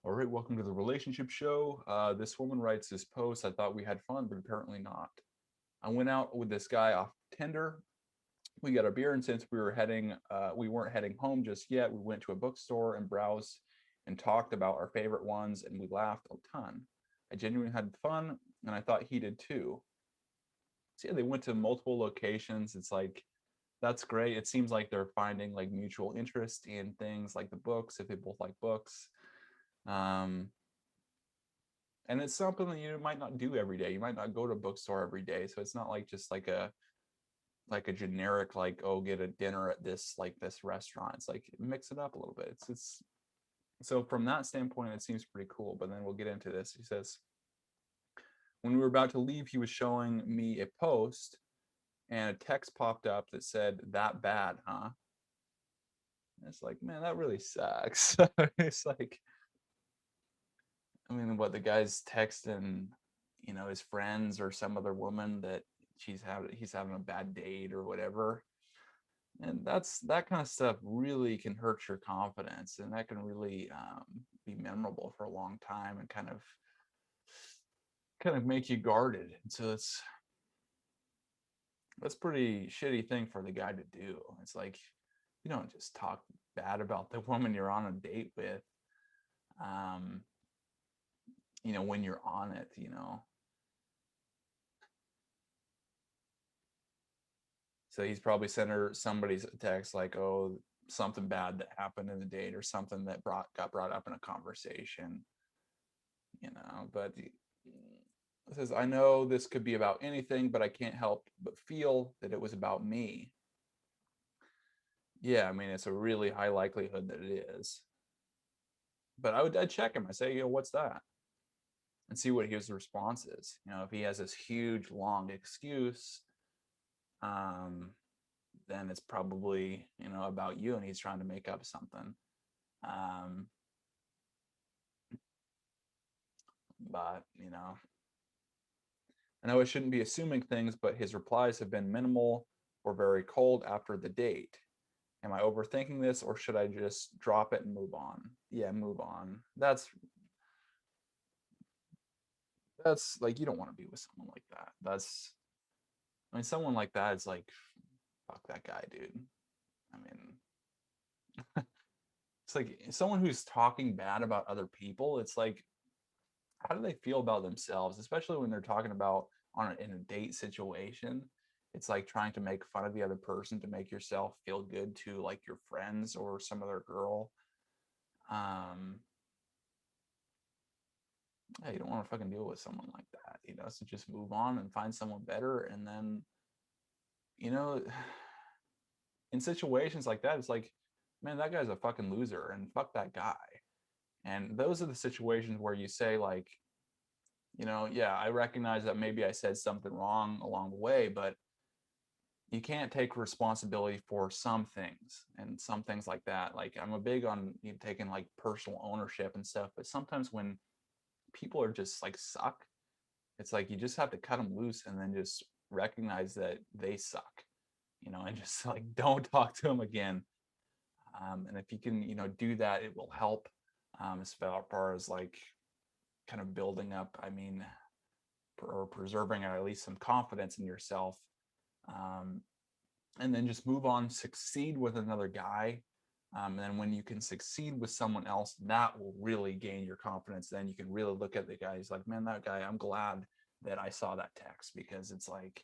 All right, welcome to the relationship show. This woman writes this post. I thought we had fun, but apparently not. I went out with this guy off Tinder. We got a beer, and since we weren't heading home just yet. We went to a bookstore and browsed and talked about our favorite ones, and we laughed a ton. I genuinely had fun, and I thought he did too. So yeah, they went to multiple locations. It's like that's great. It seems like they're finding like mutual interest in things like the books, if they both like books. Um, and it's something that you might not do every day. You might not go to a bookstore every day, so it's not like just like a generic like, oh, get a dinner at this restaurant. It's like mix it up a little bit. It's so from that standpoint it seems pretty cool, but then we'll get into this. He says, when we were about to leave, he was showing me a post and a text popped up that said, that bad, huh? And it's like, man, that really sucks. It's like, I mean, what, the guy's texting, his friends or some other woman that he's having a bad date or whatever. And that kind of stuff really can hurt your confidence, and that can really be memorable for a long time and kind of make you guarded. And so that's pretty shitty thing for the guy to do. It's like you don't just talk bad about the woman you're on a date with, um, when you're on it. So he's probably sent her somebody's text like, "Oh, something bad that happened in the date, or something that got brought up in a conversation." But it says, "I know this could be about anything, but I can't help but feel that it was about me." Yeah, I mean, it's a really high likelihood that it is. But I'd check him. I say, what's that? And see what his response is. If he has this huge long excuse, um, then it's probably about you, and he's trying to make up something. Um, but I know I shouldn't be assuming things, but his replies have been minimal or very cold after the date. Am I overthinking this, or should I just drop it and move on? Yeah, move on. That's like, you don't want to be with someone like that. I mean, someone like that is like, fuck that guy, dude. I mean, it's like someone who's talking bad about other people. It's like, how do they feel about themselves, especially when they're talking about in a date situation? It's like trying to make fun of the other person to make yourself feel good to like your friends or some other girl. Um, yeah, you don't want to fucking deal with someone like that. So just move on and find someone better. And then, you know, in situations like that, it's like, man, that guy's a fucking loser and fuck that guy. And those are the situations where you say, like, yeah, I recognize that maybe I said something wrong along the way, but you can't take responsibility for some things, and some things like that. Like, I'm a big on taking like personal ownership and stuff, but sometimes when people are just like suck, it's like you just have to cut them loose and then just recognize that they suck, and just like don't talk to them again. And if you can, do that, it will help, as far as like kind of building up, I mean, or preserving at least some confidence in yourself. Um, and then just move on, succeed with another guy. And then when you can succeed with someone else, that will really gain your confidence. Then you can really look at the guy. He's like, man, that guy, I'm glad that I saw that text, because it's like,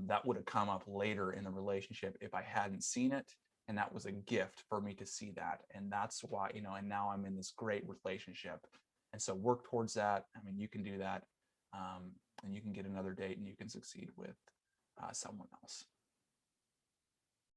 that would have come up later in the relationship if I hadn't seen it. And that was a gift for me to see that. And that's why, and now I'm in this great relationship. And so work towards that. I mean, you can do that. And you can get another date and you can succeed with someone else.